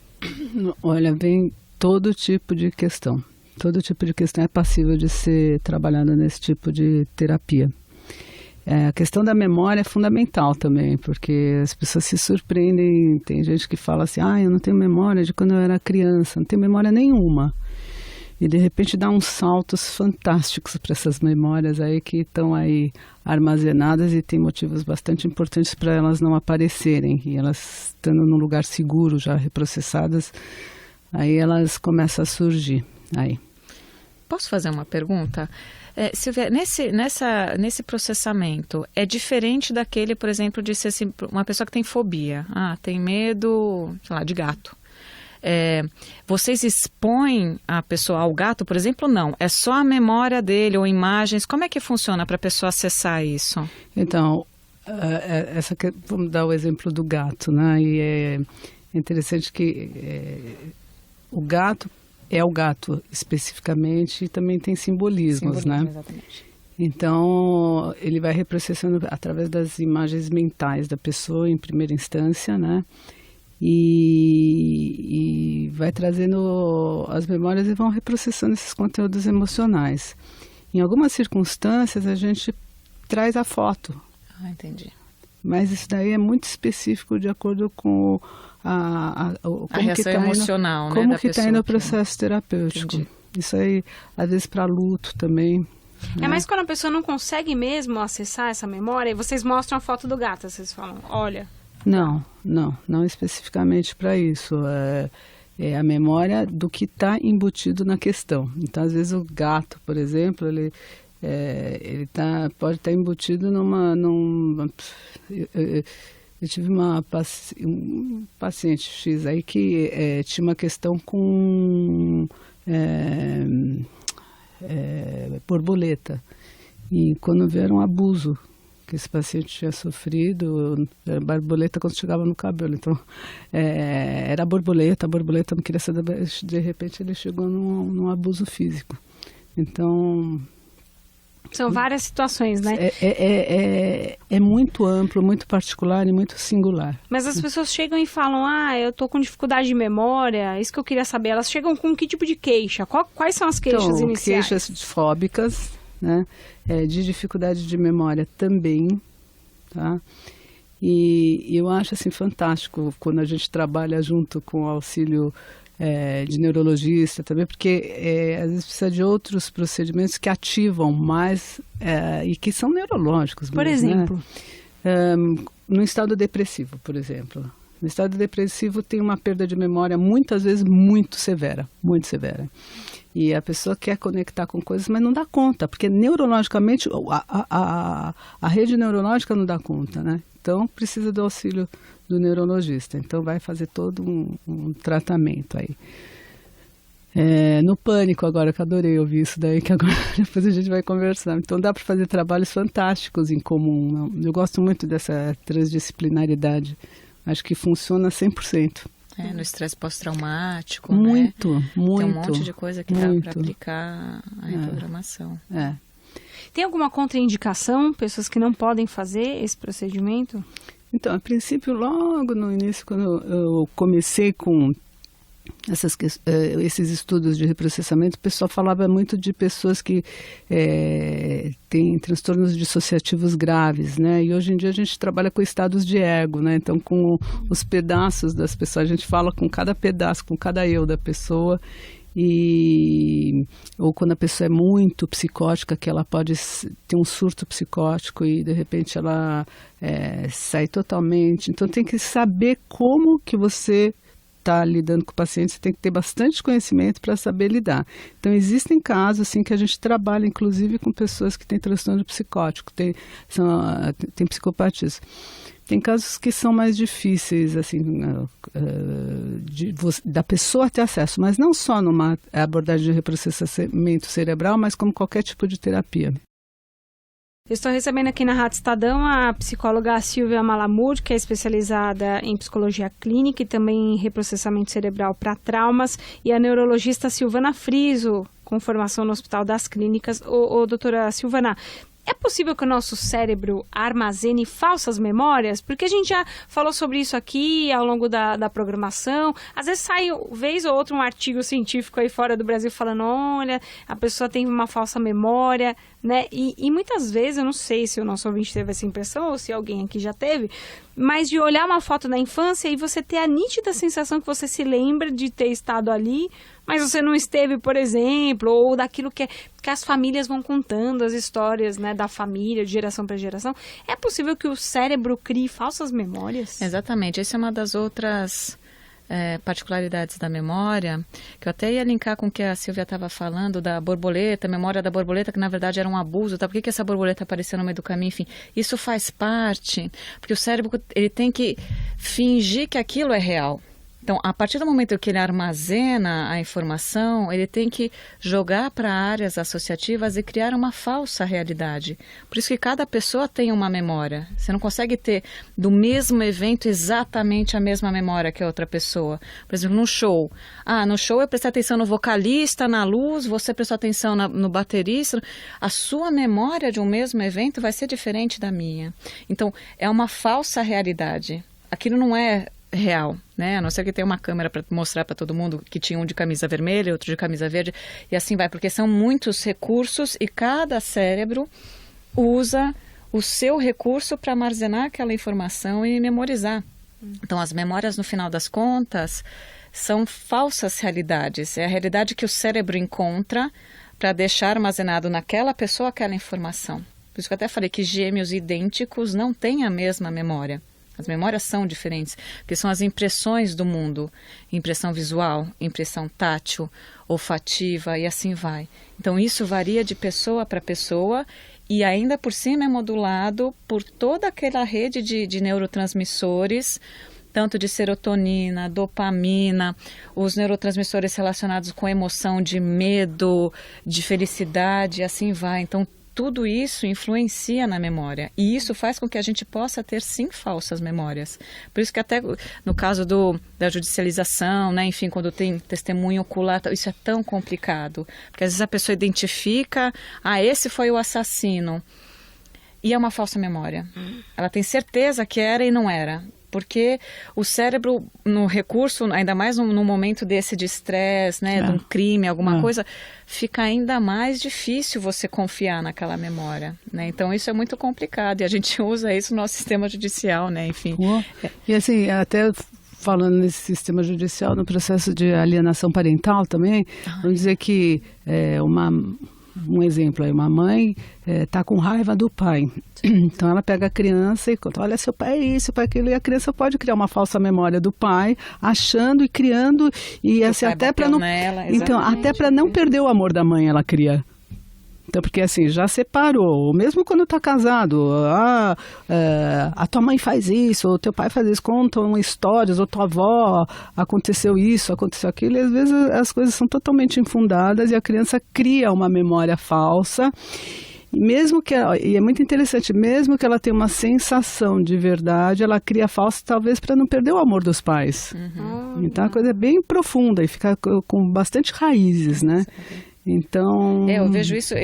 Olha, vem todo tipo de questão. Todo tipo de questão é passível de ser trabalhada nesse tipo de terapia. A questão da memória é fundamental também, porque as pessoas se surpreendem. Tem gente que fala assim, eu não tenho memória de quando eu era criança, não tenho memória nenhuma. e de repente dá uns saltos fantásticos para essas memórias aí que estão aí armazenadas e tem motivos bastante importantes para elas não aparecerem. E elas estando num lugar seguro, já reprocessadas, aí elas começam a surgir. Aí. Posso fazer uma pergunta? Silvia, nesse processamento, é diferente daquele, por exemplo, de ser assim, uma pessoa que tem fobia, tem medo, sei lá, de gato. Vocês expõem a pessoa ao gato, por exemplo, não? É só a memória dele ou imagens? Como é que funciona para a pessoa acessar isso? Então, vamos dar o exemplo do gato, né? E é interessante que o gato é o gato especificamente e também tem simbolismos, né? Exatamente. Então, ele vai reprocessando através das imagens mentais da pessoa em primeira instância, né? E vai trazendo as memórias e vão reprocessando esses conteúdos emocionais. Em algumas circunstâncias, a gente traz a foto. Entendi. Mas isso daí é muito específico de acordo com a reação emocional, né? Como que está indo o processo terapêutico. Entendi. Isso aí, às vezes, para luto também. É mais quando a pessoa não consegue mesmo acessar essa memória, e vocês mostram a foto do gato, vocês falam, olha... Não especificamente para isso. É a memória do que está embutido na questão. Então, às vezes, o gato, por exemplo, ele pode estar embutido eu tive um paciente X aí que tinha uma questão com borboleta. E quando vieram um abuso que esse paciente tinha sofrido, era borboleta quando chegava no cabelo. Então, era a borboleta não queria ser, de repente ele chegou num abuso físico. Então... São várias situações, né? É muito amplo, muito particular e muito singular. Mas as pessoas chegam e falam, eu tô com dificuldade de memória, isso que eu queria saber. Elas chegam com que tipo de queixa? Quais são as queixas iniciais? Queixas fóbicas, né? De dificuldade de memória também, tá? E eu acho assim fantástico quando a gente trabalha junto com o auxílio de neurologista também, porque às vezes precisa de outros procedimentos que ativam mais e que são neurológicos. Por mesmo, exemplo? Né? No estado depressivo, por exemplo. No estado depressivo tem uma perda de memória muitas vezes muito severa, muito severa. E a pessoa quer conectar com coisas, mas não dá conta, porque neurologicamente a rede neurológica não dá conta, né? Então precisa do auxílio do neurologista. Então vai fazer todo um tratamento aí. No pânico agora, que eu adorei ouvir isso daí, que agora depois a gente vai conversar. Então dá para fazer trabalhos fantásticos em comum. Eu gosto muito dessa transdisciplinaridade. Acho que funciona 100%. No estresse pós-traumático, muito, né? Muito. Tem um monte de coisa que dá para aplicar a reprogramação. Tem alguma contraindicação? Pessoas que não podem fazer esse procedimento? Então, a princípio, logo no início, quando eu comecei com esses estudos de reprocessamento, o pessoal falava muito de pessoas que têm transtornos dissociativos graves, né? E hoje em dia a gente trabalha com estados de ego, né? Então, com os pedaços das pessoas, a gente fala com cada pedaço, com cada eu da pessoa. Ou quando a pessoa é muito psicótica, que ela pode ter um surto psicótico e de repente ela sai totalmente. Então tem que saber como que você está lidando com o paciente, você tem que ter bastante conhecimento para saber lidar. Então existem casos assim que a gente trabalha inclusive com pessoas que têm transtorno psicótico, tem psicopatias. Tem casos que são mais difíceis, assim, da pessoa ter acesso, mas não só numa abordagem de reprocessamento cerebral, mas como qualquer tipo de terapia. Eu estou recebendo aqui na Rádio Estadão a psicóloga Silvia Malamud, que é especializada em psicologia clínica e também em reprocessamento cerebral para traumas, e a neurologista Silvana Friso, com formação no Hospital das Clínicas. Doutora Silvana, é possível que o nosso cérebro armazene falsas memórias? Porque a gente já falou sobre isso aqui ao longo da programação. Às vezes sai, vez ou outra, um artigo científico aí fora do Brasil falando, olha, a pessoa tem uma falsa memória. né? E muitas vezes, eu não sei se o nosso ouvinte teve essa impressão ou se alguém aqui já teve, mas de olhar uma foto da infância e você ter a nítida sensação que você se lembra de ter estado ali, mas você não esteve, por exemplo, ou daquilo que as famílias vão contando, as histórias, né, da família, de geração para geração. É possível que o cérebro crie falsas memórias? Exatamente. Essa é uma das outras particularidades da memória, que eu até ia linkar com o que a Silvia estava falando, da borboleta, a memória da borboleta, que na verdade era um abuso, tá? Por que essa borboleta apareceu no meio do caminho? Enfim, isso faz parte, porque o cérebro ele tem que fingir que aquilo é real. Então, a partir do momento que ele armazena a informação, ele tem que jogar para áreas associativas e criar uma falsa realidade. Por isso que cada pessoa tem uma memória. Você não consegue ter do mesmo evento exatamente a mesma memória que a outra pessoa. Por exemplo, no show. No show eu prestei atenção no vocalista, na luz, você prestou atenção no baterista. A sua memória de um mesmo evento vai ser diferente da minha. Então, é uma falsa realidade. Aquilo não é real, né? A não ser que tenha uma câmera para mostrar para todo mundo que tinha um de camisa vermelha, outro de camisa verde, e assim vai, porque são muitos recursos e cada cérebro usa o seu recurso para armazenar aquela informação e memorizar. Então, as memórias, no final das contas, são falsas realidades. É a realidade que o cérebro encontra para deixar armazenado naquela pessoa aquela informação. Por isso que eu até falei que gêmeos idênticos não têm a mesma memória. As memórias são diferentes, porque são as impressões do mundo, impressão visual, impressão tátil, olfativa e assim vai. Então isso varia de pessoa para pessoa e ainda por cima é modulado por toda aquela rede de neurotransmissores, tanto de serotonina, dopamina, os neurotransmissores relacionados com emoção de medo, de felicidade e assim vai. Então tudo isso influencia na memória e isso faz com que a gente possa ter, sim, falsas memórias. Por isso que até no caso da judicialização, né, enfim, quando tem testemunho ocular, isso é tão complicado. Porque às vezes a pessoa identifica, esse foi o assassino. E é uma falsa memória. Ela tem certeza que era e não era. Porque o cérebro, no recurso, ainda mais no momento desse de estresse, né, de um crime, alguma coisa, fica ainda mais difícil você confiar naquela memória, né? Então isso é muito complicado e a gente usa isso no nosso sistema judicial, né, enfim. E assim, até falando nesse sistema judicial, no processo de alienação parental também, vamos dizer que um exemplo aí, uma mãe está com raiva do pai. Então ela pega a criança e conta, olha, seu pai é isso, seu pai é aquilo, e a criança pode criar uma falsa memória do pai, achando e criando, e assim, até para não então, até para não perder o amor da mãe, ela cria. Então, porque assim, já separou, mesmo quando está casado, a tua mãe faz isso, ou teu pai faz isso, contam histórias, ou tua avó, aconteceu isso, aconteceu aquilo, e às vezes as coisas são totalmente infundadas e a criança cria uma memória falsa, mesmo que e é muito interessante, mesmo que ela tenha uma sensação de verdade, ela cria falsa talvez para não perder o amor dos pais. Então a coisa é bem profunda e fica com bastante raízes, né? Então... eu vejo isso,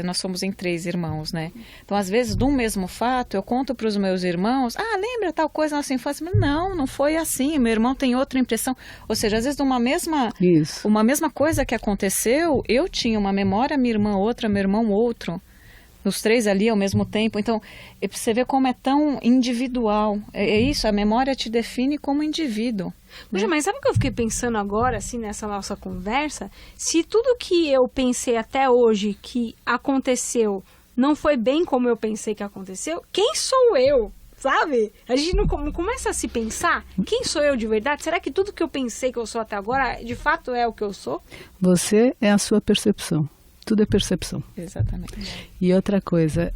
nós somos em 3 irmãos, né? Então, às vezes, de um mesmo fato, eu conto para os meus irmãos, lembra tal coisa na nossa infância? Mas não foi assim, meu irmão tem outra impressão. Ou seja, às vezes, de uma mesma coisa que aconteceu, eu tinha uma memória, minha irmã outra, meu irmão outro. Os 3 ali ao mesmo tempo. Então, você vê como é tão individual. É isso, a memória te define como indivíduo. Puxa, mas sabe o que eu fiquei pensando agora, assim, nessa nossa conversa? Se tudo que eu pensei até hoje que aconteceu não foi bem como eu pensei que aconteceu, quem sou eu? Sabe? A gente não começa a se pensar, quem sou eu de verdade? Será que tudo que eu pensei que eu sou até agora, de fato é o que eu sou? Você é a sua percepção. Tudo é percepção. Exatamente. E outra coisa,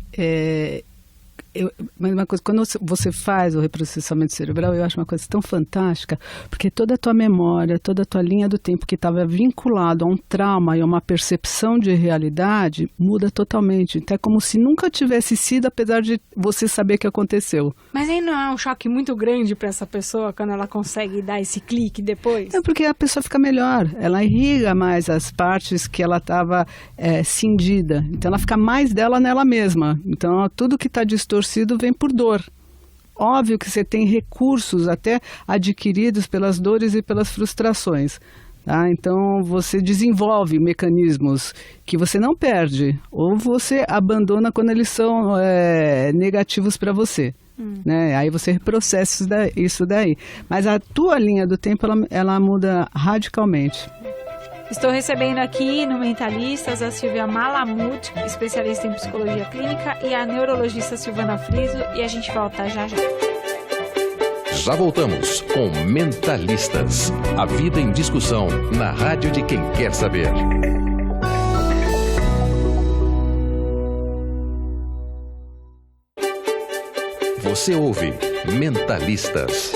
mas uma coisa, quando você faz o reprocessamento cerebral, eu acho uma coisa tão fantástica, porque toda a tua memória, toda a tua linha do tempo que estava vinculado a um trauma e a uma percepção de realidade, muda totalmente. Então é como se nunca tivesse sido, apesar de você saber que aconteceu. Mas aí não é um choque muito grande para essa pessoa quando ela consegue dar esse clique depois? É porque a pessoa fica melhor, ela irriga mais as partes que ela estava cindida. Então ela fica mais dela nela mesma. Então tudo que está distorcido vem por dor. Óbvio que você tem recursos até adquiridos pelas dores e pelas frustrações, Tá? Então, você desenvolve mecanismos que você não perde, ou você abandona quando eles são negativos para você. Né? Aí você reprocessa isso daí. Mas a tua linha do tempo, ela muda radicalmente. Estou recebendo aqui no Mentalistas a Silvia Malamud, especialista em psicologia clínica, e a neurologista Silvana Friso, e a gente volta já já. Já voltamos com Mentalistas. A vida em discussão na rádio de quem quer saber. Você ouve Mentalistas.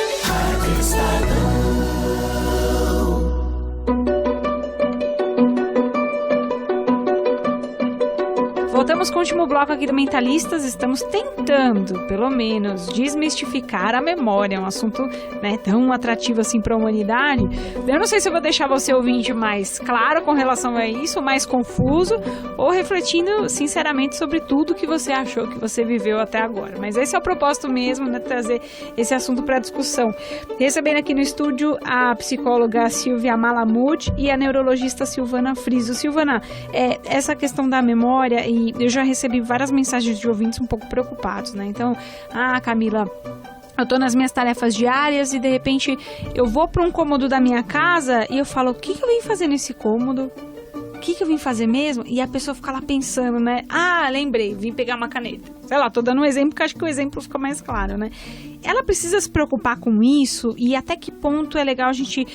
Voltamos com o último bloco aqui do Mentalistas. Estamos tentando, pelo menos, desmistificar a memória. É um assunto, né, tão atrativo assim para a humanidade. Eu não sei se eu vou deixar você ouvinte mais claro com relação a isso, mais confuso, ou refletindo sinceramente sobre tudo que você achou que você viveu até agora. Mas esse é o propósito mesmo, né, trazer esse assunto para discussão. Recebendo aqui no estúdio a psicóloga Silvia Malamud e a neurologista Silvana Friso. Silvana, essa questão da memória, e eu já recebi várias mensagens de ouvintes um pouco preocupados, né? Então, Camila, eu tô nas minhas tarefas diárias e de repente eu vou para um cômodo da minha casa e eu falo, o que eu vim fazer nesse cômodo? O que eu vim fazer mesmo? E a pessoa fica lá pensando, né? Lembrei, vim pegar uma caneta. Sei lá, tô dando um exemplo porque acho que o exemplo fica mais claro, né? Ela precisa se preocupar com isso, e até que ponto é legal a gente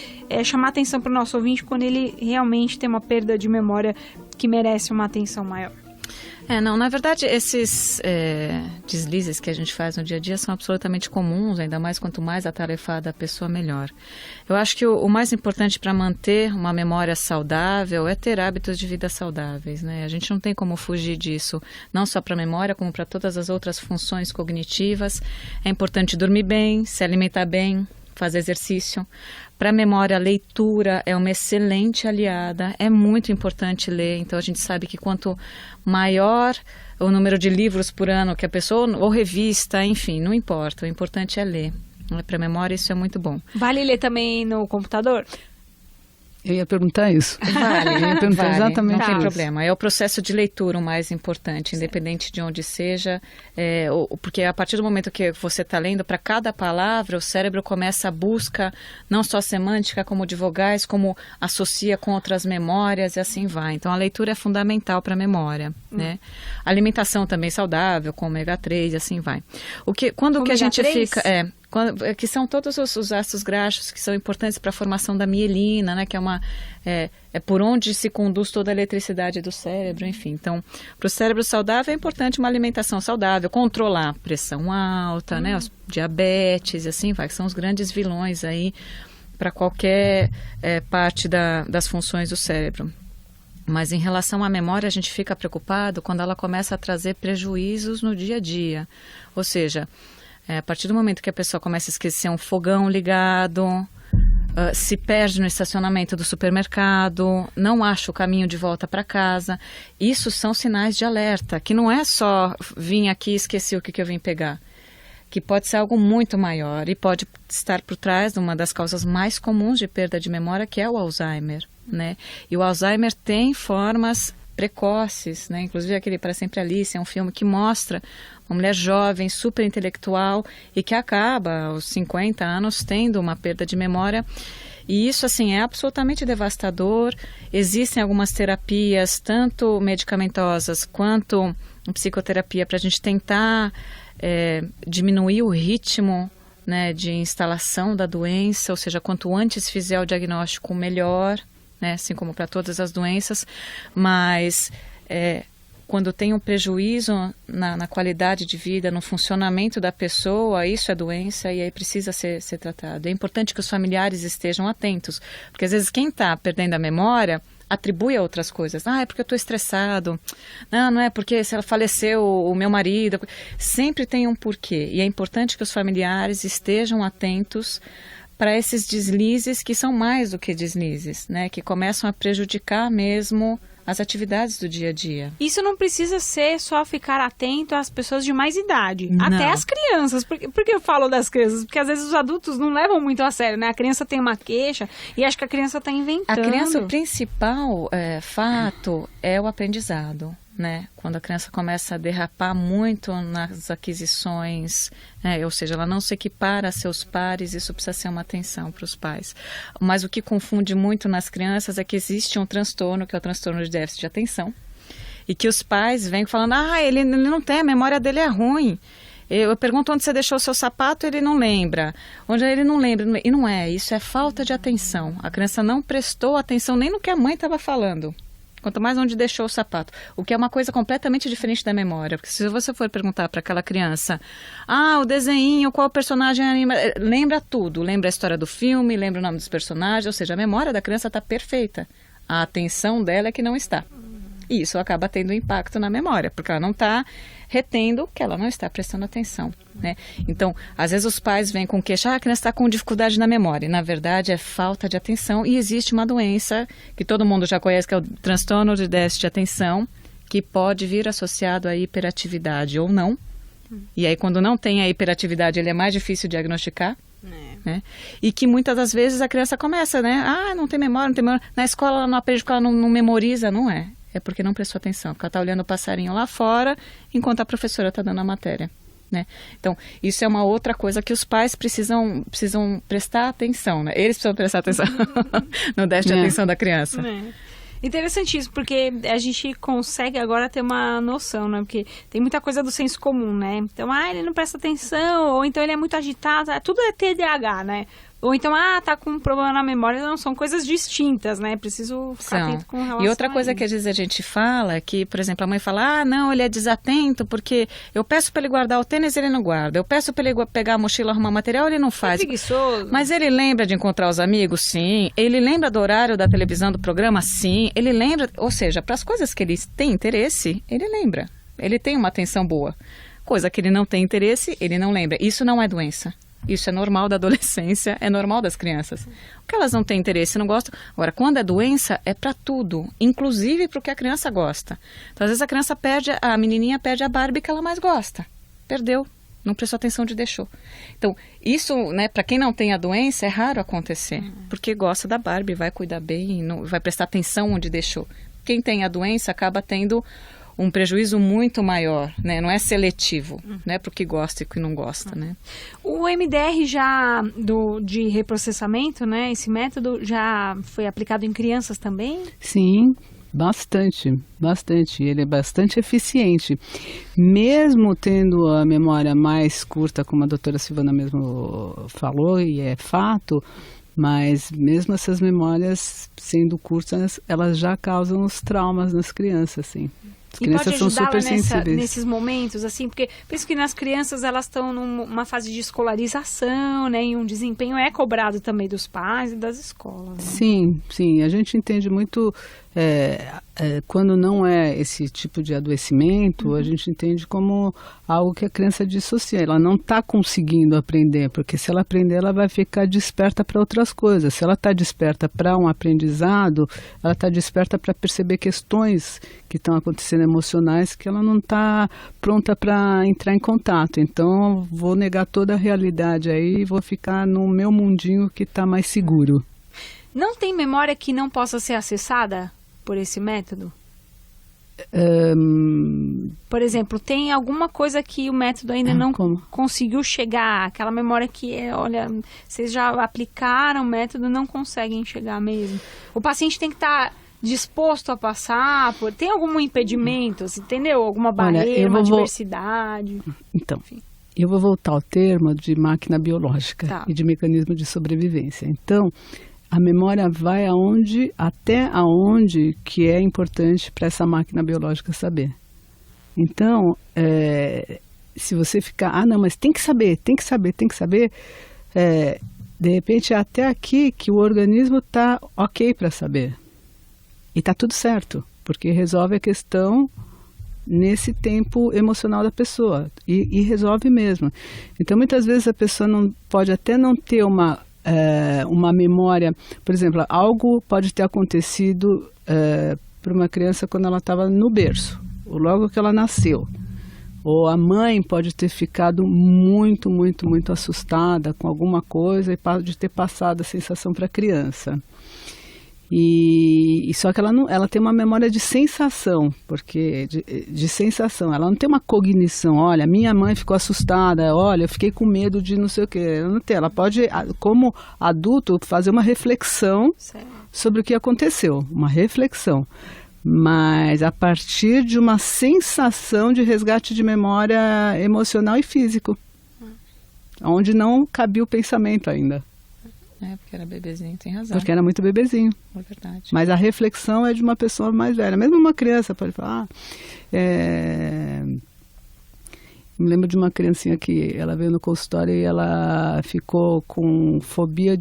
chamar atenção para o nosso ouvinte quando ele realmente tem uma perda de memória que merece uma atenção maior. Não, na verdade, esses deslizes que a gente faz no dia a dia são absolutamente comuns, ainda mais quanto mais atarefada a pessoa, melhor. Eu acho que o mais importante para manter uma memória saudável é ter hábitos de vida saudáveis, né? A gente não tem como fugir disso, não só para a memória, como para todas as outras funções cognitivas. É importante dormir bem, se alimentar bem, fazer exercício. Para a memória, a leitura é uma excelente aliada, é muito importante ler, então a gente sabe que quanto maior o número de livros por ano que a pessoa, ou revista, enfim, não importa, o importante é ler. Para a memória isso é muito bom. Vale ler também no computador? Eu ia perguntar isso. Vale, exatamente não tem isso. problema. É o processo de leitura o mais importante, independente de onde seja, porque a partir do momento que você está lendo, para cada palavra, o cérebro começa a busca, não só semântica, como de vogais, como associa com outras memórias e assim vai. Então, a leitura é fundamental para a memória, né? A alimentação também saudável, com ômega 3 e assim vai. Quando que a gente 3? fica... que são todos os ácidos graxos que são importantes para a formação da mielina, né, que é por onde se conduz toda a eletricidade do cérebro, enfim. Então, para o cérebro saudável é importante uma alimentação saudável, controlar a pressão alta, né, os diabetes, e assim vai, que são os grandes vilões aí para qualquer parte das funções do cérebro. Mas em relação à memória, a gente fica preocupado quando ela começa a trazer prejuízos no dia a dia, ou seja... a partir do momento que a pessoa começa a esquecer um fogão ligado, se perde no estacionamento do supermercado, não acha o caminho de volta para casa, isso são sinais de alerta, que não é só vim aqui e esqueci o que eu vim pegar, que pode ser algo muito maior e pode estar por trás de uma das causas mais comuns de perda de memória, que é o Alzheimer, né? E o Alzheimer tem formas precoces, né? Inclusive aquele Para Sempre Alice é um filme que mostra uma mulher jovem, super intelectual e que acaba aos 50 anos tendo uma perda de memória. E isso, assim, é absolutamente devastador. Existem algumas terapias, tanto medicamentosas quanto psicoterapia, para a gente tentar diminuir o ritmo, né, de instalação da doença, ou seja, quanto antes fizer o diagnóstico, melhor, né, assim como para todas as doenças, mas quando tem um prejuízo na qualidade de vida, no funcionamento da pessoa, isso é doença e aí precisa ser tratado. É importante que os familiares estejam atentos, porque às vezes quem está perdendo a memória atribui a outras coisas. É porque eu estou estressado. Não é porque se ela faleceu o meu marido. Sempre tem um porquê. E é importante que os familiares estejam atentos para esses deslizes que são mais do que deslizes, né? Que começam a prejudicar mesmo as atividades do dia a dia. Isso não precisa ser só ficar atento às pessoas de mais idade, Não. até as crianças. Por que eu falo das crianças? Porque às vezes os adultos não levam muito a sério, né? A criança tem uma queixa e acho que a criança está inventando. A criança, o principal fato é o aprendizado, né? Quando a criança começa a derrapar muito nas aquisições, né? Ou seja, ela não se equipara a seus pares, isso precisa ser uma atenção para os pais. Mas o que confunde muito nas crianças é que existe um transtorno, que é o transtorno de déficit de atenção, e que os pais vêm falando, ele não tem, a memória dele é ruim. Eu pergunto onde você deixou o seu sapato, ele não lembra. Onde ele não lembra. E não é, isso é falta de atenção. A criança não prestou atenção nem no que a mãe estava falando. Quanto mais onde deixou o sapato. O que é uma coisa completamente diferente da memória. Porque se você for perguntar para aquela criança, o desenho, qual personagem anima... Lembra tudo. Lembra a história do filme, lembra o nome dos personagens. Ou seja, a memória da criança está perfeita. A atenção dela é que não está. E isso acaba tendo impacto na memória, porque ela não está retendo que ela não está prestando atenção, né? Então, às vezes os pais vêm com queixa, a criança está com dificuldade na memória. Na verdade, é falta de atenção e existe uma doença que todo mundo já conhece, que é o transtorno de déficit de atenção, que pode vir associado à hiperatividade ou não. E aí, quando não tem a hiperatividade, ele é mais difícil de diagnosticar. Né? E que muitas das vezes a criança começa, né? Não tem memória, não tem memória. Na escola ela não aprende porque ela não memoriza, não é? É porque não prestou atenção, porque ela está olhando o passarinho lá fora, enquanto a professora está dando a matéria, né? Então, isso é uma outra coisa que os pais precisam prestar atenção, né? Eles precisam prestar atenção no déficit de atenção da criança. Interessantíssimo, porque a gente consegue agora ter uma noção, né? Porque tem muita coisa do senso comum, né? Então, ele não presta atenção, ou então ele é muito agitado, tudo é TDAH, né? Ou então, tá com um problema na memória, não, são coisas distintas, né? Preciso ficar atento com relação a isso. E outra coisa que às vezes a gente fala é que, por exemplo, a mãe fala, não, ele é desatento porque eu peço para ele guardar o tênis, ele não guarda. Eu peço para ele pegar a mochila, arrumar material, ele não faz. É preguiçoso. Mas ele lembra de encontrar os amigos? Sim. Ele lembra do horário da televisão, do programa? Sim. Ele lembra, ou seja, para as coisas que ele tem interesse, ele lembra. Ele tem uma atenção boa. Coisa que ele não tem interesse, ele não lembra. Isso não é doença. Isso é normal da adolescência, é normal das crianças. O que elas não têm interesse, não gostam. Agora, quando é doença, é para tudo, inclusive para o que a criança gosta. Então, às vezes a menininha perde a Barbie que ela mais gosta. Perdeu, não prestou atenção onde deixou. Então, isso, né, para quem não tem a doença, é raro acontecer. Porque gosta da Barbie, vai cuidar bem, não, vai prestar atenção onde deixou. Quem tem a doença acaba tendo um prejuízo muito maior, né? Não é seletivo, né? Para o que gosta e o que não gosta, né? O MDR de reprocessamento, né? Esse método já foi aplicado em crianças também? Sim, bastante. Ele é bastante eficiente. Mesmo tendo a memória mais curta, como a doutora Silvana mesmo falou, e é fato, mas mesmo essas memórias sendo curtas, elas já causam os traumas nas crianças, assim. As crianças são super sensíveis. Nesses momentos, assim, porque penso que nas crianças elas estão numa fase de escolarização, né? E um desempenho é cobrado também dos pais e das escolas. Né? Sim. A gente entende muito quando não é esse tipo de adoecimento, a gente entende como algo que a criança dissocia. Ela não está conseguindo aprender, porque se ela aprender, ela vai ficar desperta para outras coisas. Se ela está desperta para um aprendizado, ela está desperta para perceber questões que estão acontecendo emocionais que ela não está pronta para entrar em contato. Então, vou negar toda a realidade aí e vou ficar no meu mundinho que está mais seguro. Não tem memória que não possa ser acessada por esse método? Por exemplo, tem alguma coisa que o método ainda não conseguiu chegar? Aquela memória que, vocês já aplicaram o método, não conseguem chegar mesmo. O paciente tem que estar disposto a passar por... Tem algum impedimento, entendeu? Alguma barreira, uma adversidade? Então, enfim. Eu vou voltar ao termo de máquina biológica e de mecanismo de sobrevivência. Então, a memória vai até aonde que é importante para essa máquina biológica saber. Então, se você ficar, não, mas tem que saber, de repente é até aqui que o organismo está ok para saber. E está tudo certo, porque resolve a questão nesse tempo emocional da pessoa. E resolve mesmo. Então, muitas vezes a pessoa pode até não ter uma memória, por exemplo, algo pode ter acontecido para uma criança quando ela estava no berço, ou logo que ela nasceu. Ou a mãe pode ter ficado muito, muito, muito assustada com alguma coisa e pode ter passado a sensação para a criança. E só que ela tem uma memória de sensação, porque de sensação, ela não tem uma cognição. Olha, minha mãe ficou assustada, olha, eu fiquei com medo de não sei o quê. Ela não tem, ela pode, como adulto, fazer uma reflexão sobre o que aconteceu, uma reflexão. Mas a partir de uma sensação de resgate de memória emocional e físico, onde não cabia o pensamento ainda. Porque era bebezinho, tem razão. Porque era muito bebezinho. É verdade. Mas a reflexão é de uma pessoa mais velha. Mesmo uma criança pode falar... Me lembro de uma criancinha que ela veio no consultório e ela ficou com fobia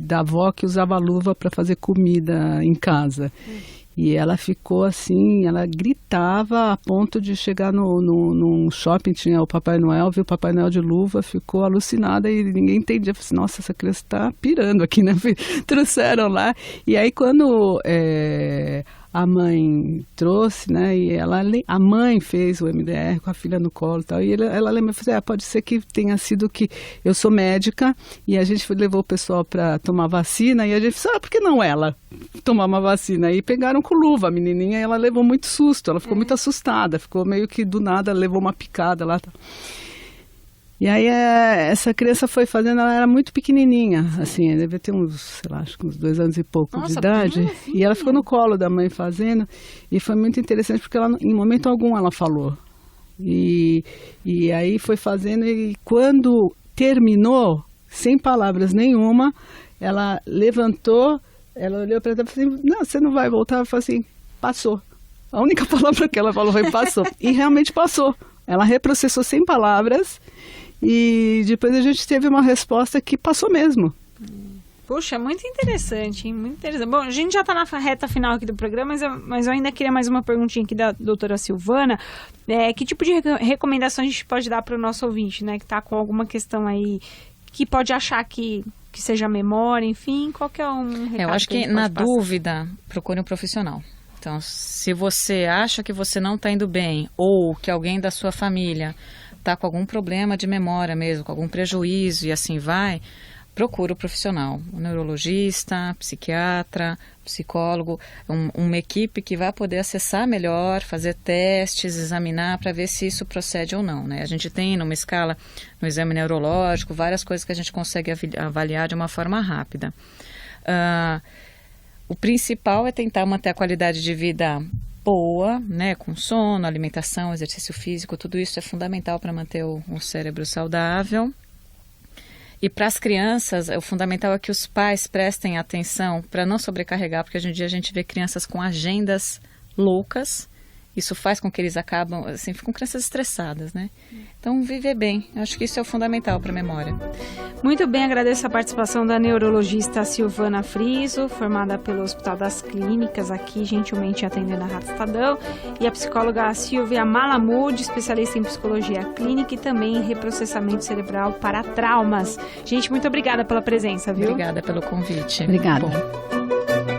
da avó que usava luva para fazer comida em casa. E ela ficou assim, ela gritava a ponto de chegar num shopping, tinha o Papai Noel, viu o Papai Noel de luva, ficou alucinada e ninguém entendia. Falei assim, nossa, essa criança está pirando aqui, né? Trouxeram lá. E aí quando a mãe trouxe, né? E a mãe fez o MDR com a filha no colo e tal. E ela lembra, pode ser que tenha sido que eu sou médica e a gente levou o pessoal para tomar vacina e a gente disse, por que não ela tomar uma vacina? E pegaram com luva a menininha e ela levou muito susto, ela ficou muito assustada, ficou meio que do nada, levou uma picada lá. E aí essa criança foi fazendo, ela era muito pequenininha, assim, devia ter uns 2 anos e pouco de idade. E ela ficou no colo da mãe fazendo, e foi muito interessante porque ela, em momento algum ela falou. E aí foi fazendo, e quando terminou, sem palavras nenhuma, ela levantou, ela olhou para ela e falou assim, não, você não vai voltar? Ela falou assim, passou. A única palavra que ela falou foi passou. E realmente passou. Ela reprocessou sem palavras. E depois a gente teve uma resposta que passou mesmo. Puxa, muito interessante, hein? Muito interessante. Bom, a gente já está na reta final aqui do programa, mas eu ainda queria mais uma perguntinha aqui da doutora Silvana. Que tipo de recomendação a gente pode dar para o nosso ouvinte, né? Que está com alguma questão aí, que pode achar que seja memória, enfim, qualquer recado. Eu acho que na dúvida, procure um profissional. Então, se você acha que você não está indo bem, ou que alguém da sua família está com algum problema de memória mesmo, com algum prejuízo e assim vai, procura o profissional, um neurologista, psiquiatra, psicólogo, uma equipe que vai poder acessar melhor, fazer testes, examinar para ver se isso procede ou não, né? A gente tem numa escala, no exame neurológico, várias coisas que a gente consegue avaliar de uma forma rápida. O principal é tentar manter a qualidade de vida boa, né, com sono, alimentação, exercício físico, tudo isso é fundamental para manter o cérebro saudável. E para as crianças, o fundamental é que os pais prestem atenção para não sobrecarregar, porque hoje em dia a gente vê crianças com agendas loucas. Isso faz com que eles acabam, assim, ficam crianças estressadas, né? Então, viver bem. Eu acho que isso é o fundamental para a memória. Muito bem, agradeço a participação da neurologista Silvana Friso, formada pelo Hospital das Clínicas, aqui gentilmente atendendo a Rádio Estadão, e a psicóloga Silvia Malamud, especialista em psicologia clínica e também em reprocessamento cerebral para traumas. Gente, muito obrigada pela presença, viu? Obrigada pelo convite. Obrigada.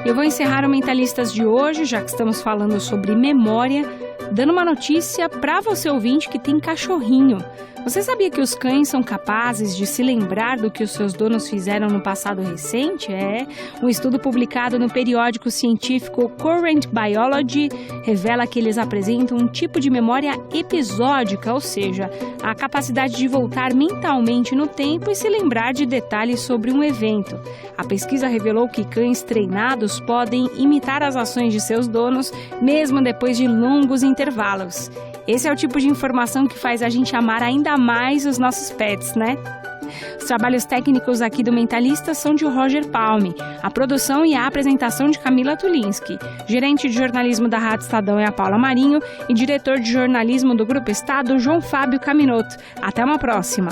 Eu vou encerrar o Mentalistas de hoje, já que estamos falando sobre memória, dando uma notícia para você ouvinte que tem cachorrinho. Você sabia que os cães são capazes de se lembrar do que os seus donos fizeram no passado recente? Um estudo publicado no periódico científico Current Biology revela que eles apresentam um tipo de memória episódica, ou seja, a capacidade de voltar mentalmente no tempo e se lembrar de detalhes sobre um evento. A pesquisa revelou que cães treinados podem imitar as ações de seus donos, mesmo depois de longos intervalos. Esse é o tipo de informação que faz a gente amar ainda mais os nossos pets, né? Os trabalhos técnicos aqui do Mentalista são de Roger Palme. A produção e a apresentação de Camila Tulinski. Gerente de jornalismo da Rádio Estadão é a Paula Marinho e diretor de jornalismo do Grupo Estado, João Fábio Caminoto. Até uma próxima!